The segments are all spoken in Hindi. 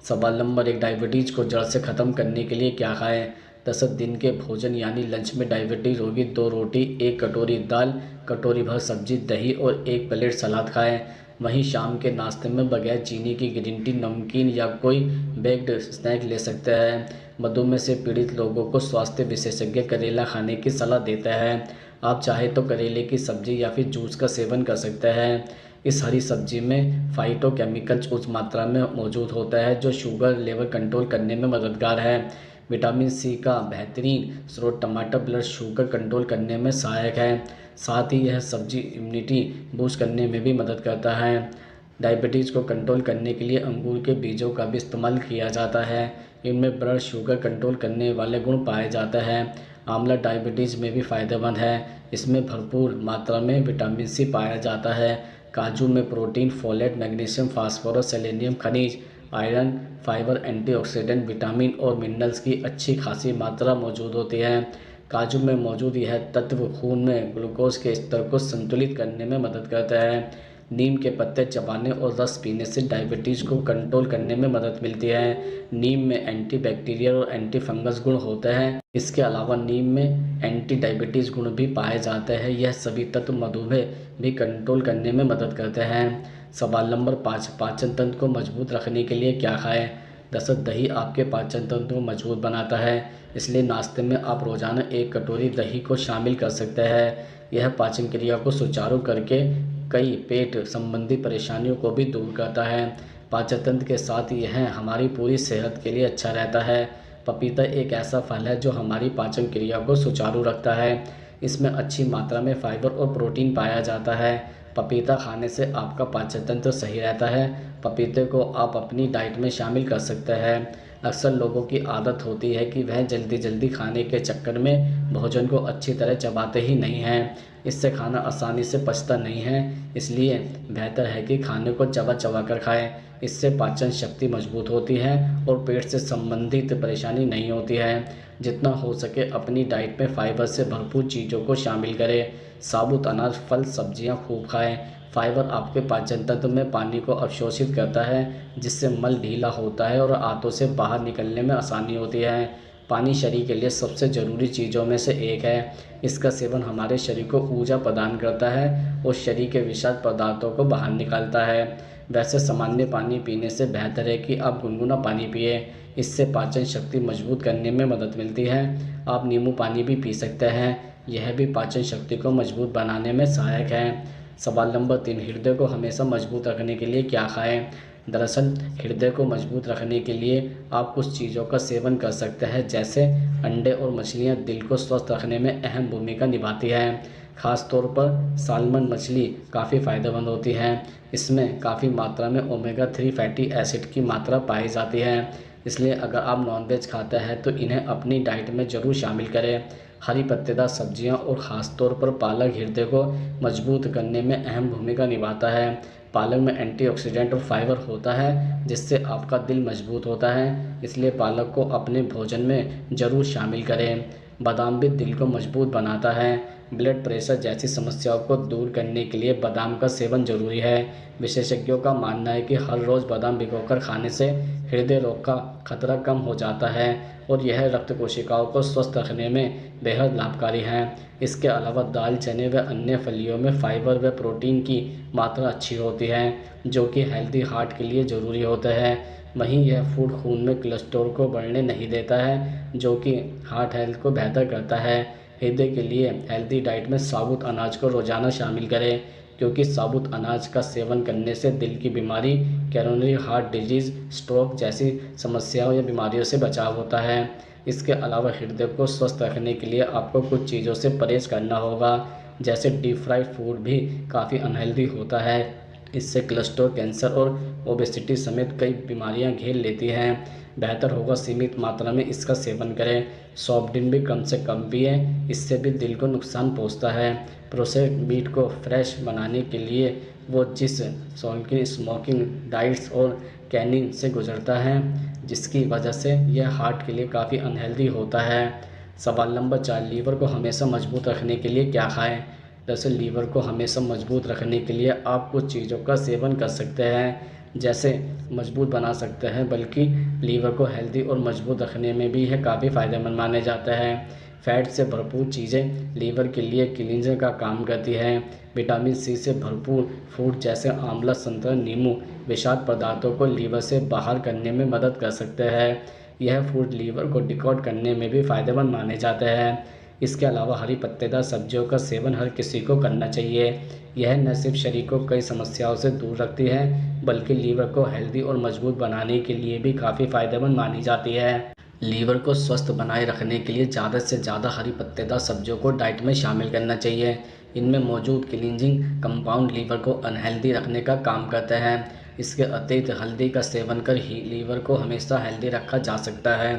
सवाल नंबर 1, डायबिटीज़ को जड़ से ख़त्म करने के लिए क्या खाएं? दरअसल दिन के भोजन यानी लंच में डायबिटीज़ होगी 2 रोटी, 1 कटोरी दाल, कटोरी भर सब्जी, दही और 1 प्लेट सलाद खाएं। वहीं शाम के नाश्ते में बगैर चीनी की ग्रीन टी, नमकीन या कोई बेक्ड स्नैक ले सकते हैं। मधुमेह से पीड़ित लोगों को स्वास्थ्य विशेषज्ञ करेला खाने की सलाह देता है। आप चाहे तो करेले की सब्जी या फिर जूस का सेवन कर सकते हैं। इस हरी सब्जी में फाइटोकेमिकल्स उच्च मात्रा में मौजूद होता है जो शुगर लेवल कंट्रोल करने में मददगार है। विटामिन सी का बेहतरीन स्रोत टमाटर ब्लड शुगर कंट्रोल करने में सहायक है। साथ ही यह सब्जी इम्यूनिटी बूस्ट करने में भी मदद करता है। डायबिटीज़ को कंट्रोल करने के लिए अंगूर के बीजों का भी इस्तेमाल किया जाता है। इनमें ब्लड शुगर कंट्रोल करने वाले गुण पाए जाते हैं। आंवला डायबिटीज़ में भी फ़ायदेमंद है। इसमें भरपूर मात्रा में विटामिन सी पाया जाता है। काजू में protein, folate, magnesium, phosphorus, selenium, खनिज, आयरन, फाइबर, एंटीऑक्सीडेंट, विटामिन और मिनरल्स की अच्छी खासी मात्रा मौजूद होती है। काजू में मौजूद यह तत्व खून में ग्लूकोज के स्तर को संतुलित करने में मदद करता है। नीम के पत्ते चबाने और रस पीने से डायबिटीज़ को कंट्रोल करने में मदद मिलती है। नीम में एंटी बैक्टीरियल और एंटी फंगस गुण होते हैं। इसके अलावा नीम में एंटी डायबिटीज़ गुण भी पाए जाते हैं। यह सभी तत्व मधुमेह भी कंट्रोल करने में मदद करते हैं। सवाल नंबर 5, पाचन तंत्र को मजबूत रखने के लिए क्या खाएं? दरअसल दही आपके पाचन तंत्र को मजबूत बनाता है, इसलिए नाश्ते में आप रोज़ाना 1 कटोरी दही को शामिल कर सकते हैं। यह पाचन क्रिया को सुचारू करके कई पेट संबंधी परेशानियों को भी दूर करता है। पाचन तंत्र के साथ यह हमारी पूरी सेहत के लिए अच्छा रहता है। पपीता एक ऐसा फल है जो हमारी पाचन क्रिया को सुचारू रखता है। इसमें अच्छी मात्रा में फाइबर और प्रोटीन पाया जाता है। पपीता खाने से आपका पाचन तंत्र सही रहता है। पपीते को आप अपनी डाइट में शामिल कर सकते हैं। अक्सर लोगों की आदत होती है कि वह जल्दी जल्दी खाने के चक्कर में भोजन को अच्छी तरह चबाते ही नहीं हैं। इससे खाना आसानी से पचता नहीं है, इसलिए बेहतर है कि खाने को चबा चबा कर खाएं। इससे पाचन शक्ति मजबूत होती है और पेट से संबंधित परेशानी नहीं होती है। जितना हो सके अपनी डाइट में फाइबर से भरपूर चीज़ों को शामिल करें। साबुत अनाज, फल, सब्जियां खूब खाएं। फाइबर आपके पाचन तंत्र में पानी को अवशोषित करता है, जिससे मल ढीला होता है और आंतों से बाहर निकलने में आसानी होती है। पानी शरीर के लिए सबसे ज़रूरी चीज़ों में से एक है। इसका सेवन हमारे शरीर को ऊर्जा प्रदान करता है और शरीर के विषाक्त पदार्थों को बाहर निकालता है। वैसे सामान्य पानी पीने से बेहतर है कि आप गुनगुना पानी पिए। इससे पाचन शक्ति मजबूत करने में मदद मिलती है। आप नींबू पानी भी पी सकते हैं, यह भी पाचन शक्ति को मजबूत बनाने में सहायक है। सवाल नंबर 3, हृदय को हमेशा मजबूत रखने के लिए क्या खाएं? दरअसल हृदय को मजबूत रखने के लिए आप कुछ चीज़ों का सेवन कर सकते हैं, जैसे अंडे और मछलियां दिल को स्वस्थ रखने में अहम भूमिका निभाती हैं। खास तौर पर सालमन मछली काफ़ी फ़ायदेमंद होती है। इसमें काफ़ी मात्रा में ओमेगा 3 फैटी एसिड की मात्रा पाई जाती है, इसलिए अगर आप नॉनवेज खाते हैं तो इन्हें अपनी डाइट में ज़रूर शामिल करें। हरी पत्तेदार सब्जियां और ख़ास तौर पर पालक हृदय को मजबूत करने में अहम भूमिका निभाता है। पालक में एंटीऑक्सीडेंट और फाइबर होता है, जिससे आपका दिल मजबूत होता है, इसलिए पालक को अपने भोजन में ज़रूर शामिल करें। बादाम भी दिल को मजबूत बनाता है। ब्लड प्रेशर जैसी समस्याओं को दूर करने के लिए बादाम का सेवन जरूरी है। विशेषज्ञों का मानना है कि हर रोज़ बादाम भिगोकर खाने से हृदय रोग का खतरा कम हो जाता है और यह रक्त कोशिकाओं को स्वस्थ रखने में बेहद लाभकारी है। इसके अलावा दाल, चने व अन्य फलियों में फाइबर व प्रोटीन की मात्रा अच्छी होती है, जो कि हेल्दी हार्ट के लिए ज़रूरी होता है। वहीं यह फूड खून में कोलेस्ट्रॉल को बढ़ने नहीं देता है, जो कि हार्ट हेल्थ को बेहतर करता है। हृदय के लिए हेल्दी डाइट में साबुत अनाज को रोज़ाना शामिल करें, क्योंकि साबुत अनाज का सेवन करने से दिल की बीमारी, कैरोनरी हार्ट डिजीज़, स्ट्रोक जैसी समस्याओं या बीमारियों से बचाव होता है। इसके अलावा हृदय को स्वस्थ रखने के लिए आपको कुछ चीज़ों से परहेज़ करना होगा, जैसे डीप फ्राइड फूड भी काफ़ी अनहेल्दी होता है। इससे कोलेस्ट्रॉल, कैंसर और ओबेसिटी समेत कई बीमारियां घेर लेती हैं। बेहतर होगा सीमित मात्रा में इसका सेवन करें। सॉफ्ट ड्रिंक भी कम से कम पिएं, इससे भी दिल को नुकसान पहुंचता है। प्रोसेस्ड मीट को फ्रेश बनाने के लिए वो जिस स्मोकिंग डाइट्स और कैनिंग से गुजरता है, जिसकी वजह से यह हार्ट के लिए काफ़ी अनहेल्दी होता है। सवाल नंबर 4, लीवर को हमेशा मजबूत रखने के लिए क्या खाएं? दरअसल लीवर को हमेशा मजबूत रखने के लिए आप कुछ चीज़ों का सेवन कर सकते हैं, जैसे मजबूत बना सकते हैं, बल्कि लीवर को हेल्दी और मजबूत रखने में भी यह काफ़ी फ़ायदेमंद माने जाते हैं। फैट से भरपूर चीज़ें लीवर के लिए क्लींजर का काम करती हैं। विटामिन सी से भरपूर फूड जैसे आंवला, संतरा, नींबू विषाक्त पदार्थों को लीवर से बाहर करने में मदद कर सकते हैं। यह फूड लीवर को डिटॉक्स करने में भी फ़ायदेमंद माने जाते हैं। इसके अलावा हरी पत्तेदार सब्जियों का सेवन हर किसी को करना चाहिए। यह न सिर्फ शरीर को कई समस्याओं से दूर रखती है, बल्कि लीवर को हेल्दी और मजबूत बनाने के लिए भी काफ़ी फ़ायदेमंद मानी जाती है। लीवर को स्वस्थ बनाए रखने के लिए ज़्यादा से ज़्यादा हरी पत्तेदार सब्जियों को डाइट में शामिल करना चाहिए। इनमें मौजूद क्लींजिंग कंपाउंड लीवर को अनहेल्दी रखने का काम करते हैं। इसके अतिरिक्त हल्दी का सेवन कर ही लीवर को हमेशा हेल्दी रखा जा सकता है।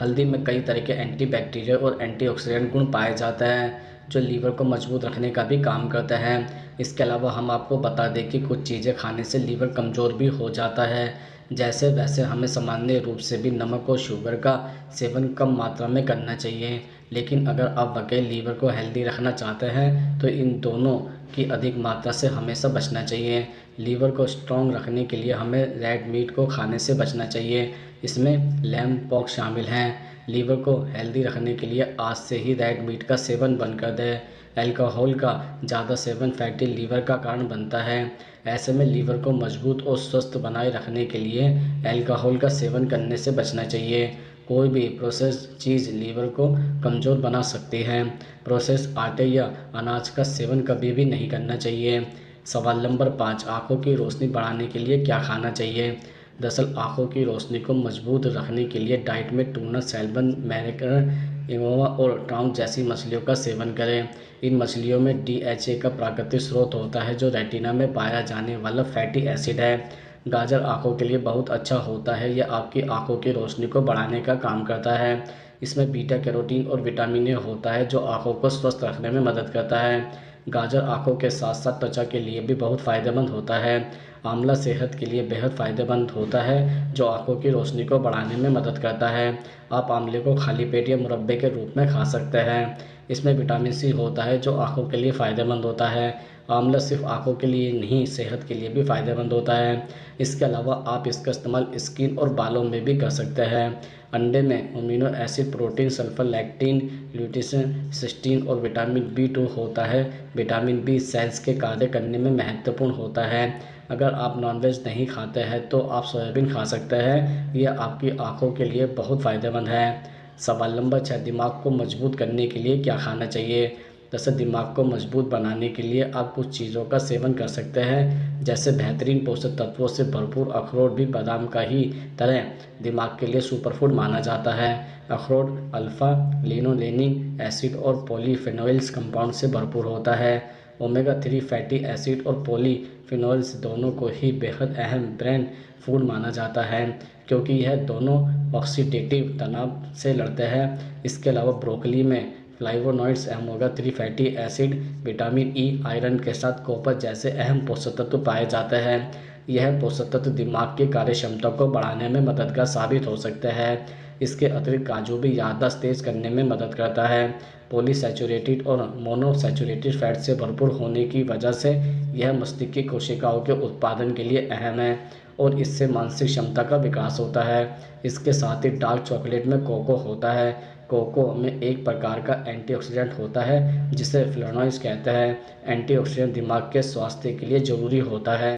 हल्दी में कई तरह के एंटीबैक्टीरियल और एंटीऑक्सीडेंट गुण पाए जाते हैं, जो लीवर को मजबूत रखने का भी काम करते हैं। इसके अलावा हम आपको बता दें कि कुछ चीज़ें खाने से लीवर कमज़ोर भी हो जाता है। जैसे वैसे हमें सामान्य रूप से भी नमक और शुगर का सेवन कम मात्रा में करना चाहिए। लेकिन अगर आप वाकई लीवर को हेल्दी रखना चाहते हैं, तो इन दोनों की अधिक मात्रा से हमेशा बचना चाहिए। लीवर को स्ट्रॉन्ग रखने के लिए हमें रेड मीट को खाने से बचना चाहिए। इसमें लैम्ब पॉक्स शामिल हैं। लीवर को हेल्दी रखने के लिए आज से ही रेड मीट का सेवन बंद कर दें। अल्कोहल का ज़्यादा सेवन फैटी लीवर का कारण बनता है। ऐसे में लीवर को मजबूत और स्वस्थ बनाए रखने के लिए अल्कोहल का सेवन करने से बचना चाहिए। कोई भी प्रोसेस चीज़ लीवर को कमज़ोर बना सकती है। प्रोसेस आटे या अनाज का सेवन कभी भी नहीं करना चाहिए। सवाल नंबर 5, आँखों की रोशनी बढ़ाने के लिए क्या खाना चाहिए? दरअसल आँखों की रोशनी को मजबूत रखने के लिए डाइट में टूना, सैल्मन, मैक्रेल, इंगोवा और ट्राउट जैसी मछलियों का सेवन करें। इन मछलियों में DHA का प्राकृतिक स्रोत होता है, जो रेटिना में पाया जाने वाला फैटी एसिड है। गाजर आँखों के लिए बहुत अच्छा होता है। यह आपकी आँखों की रोशनी को बढ़ाने का काम करता है। इसमें बीटा कैरोटीन और विटामिन ए होता है, जो आँखों को स्वस्थ रखने में मदद करता है। गाजर आँखों के साथ साथ त्वचा के लिए भी बहुत फ़ायदेमंद होता है। आंवला सेहत के लिए बेहद फ़ायदेमंद होता है, जो आँखों की रोशनी को बढ़ाने में मदद करता है। आप आंवले को खाली पेट या मुरब्बे के रूप में खा सकते हैं। इसमें विटामिन सी होता है, जो आँखों के लिए फ़ायदेमंद होता है। आंवला सिर्फ आँखों के लिए नहीं, सेहत के लिए भी फ़ायदेमंद होता है। इसके अलावा आप इसका इस्तेमाल स्किन और बालों में भी कर सकते हैं। अंडे में amino acid, protein, sulphur, lectin, lutein, cysteine और विटामिन B2 होता है। विटामिन बी सेल्स के कार्य करने में महत्वपूर्ण होता है। अगर आप नॉनवेज नहीं खाते हैं, तो आप सोयाबीन खा सकते हैं। यह आपकी आँखों के लिए बहुत फ़ायदेमंद है। सवाल नंबर 6, दिमाग को मजबूत करने के लिए क्या खाना चाहिए? दरअसल दिमाग को मजबूत बनाने के लिए आप कुछ चीज़ों का सेवन कर सकते हैं, जैसे बेहतरीन पोषक तत्वों से भरपूर अखरोट भी बादाम का ही तरह दिमाग के लिए सुपरफूड माना जाता है। अखरोट अल्फ़ा लिनोलेनिक एसिड और पॉलीफेनोल्स कंपाउंड से भरपूर होता है। ओमेगा 3 फैटी एसिड और पॉलीफिनोल्स दोनों को ही बेहद अहम ब्रेन फूड माना जाता है, क्योंकि यह दोनों ऑक्सीडेटिव तनाव से लड़ते हैं। इसके अलावा ब्रोकली में flavonoids, omega 3 fatty acid, vitamin E, iron के साथ कॉपर जैसे अहम पोषक तत्व पाए जाते हैं। यह पोषक तत्व दिमाग की कार्य क्षमता को बढ़ाने में मददगार साबित हो सकते हैं। इसके अतिरिक्त काजू भी याददाश्त तेज करने में मदद करता है। पॉलीसैचुरेटेड और मोनोसैचुरेटेड फैट से भरपूर होने की वजह से यह मस्तिष्क की कोशिकाओं के उत्पादन के लिए अहम है और इससे मानसिक क्षमता का विकास होता है। इसके साथ ही डार्क चॉकलेट में कोको होता है। कोको में एक प्रकार का एंटीऑक्सीडेंट होता है, जिसे फ्लेवोनॉइड्स कहते हैं। एंटीऑक्सीडेंट दिमाग के स्वास्थ्य के लिए ज़रूरी होता है।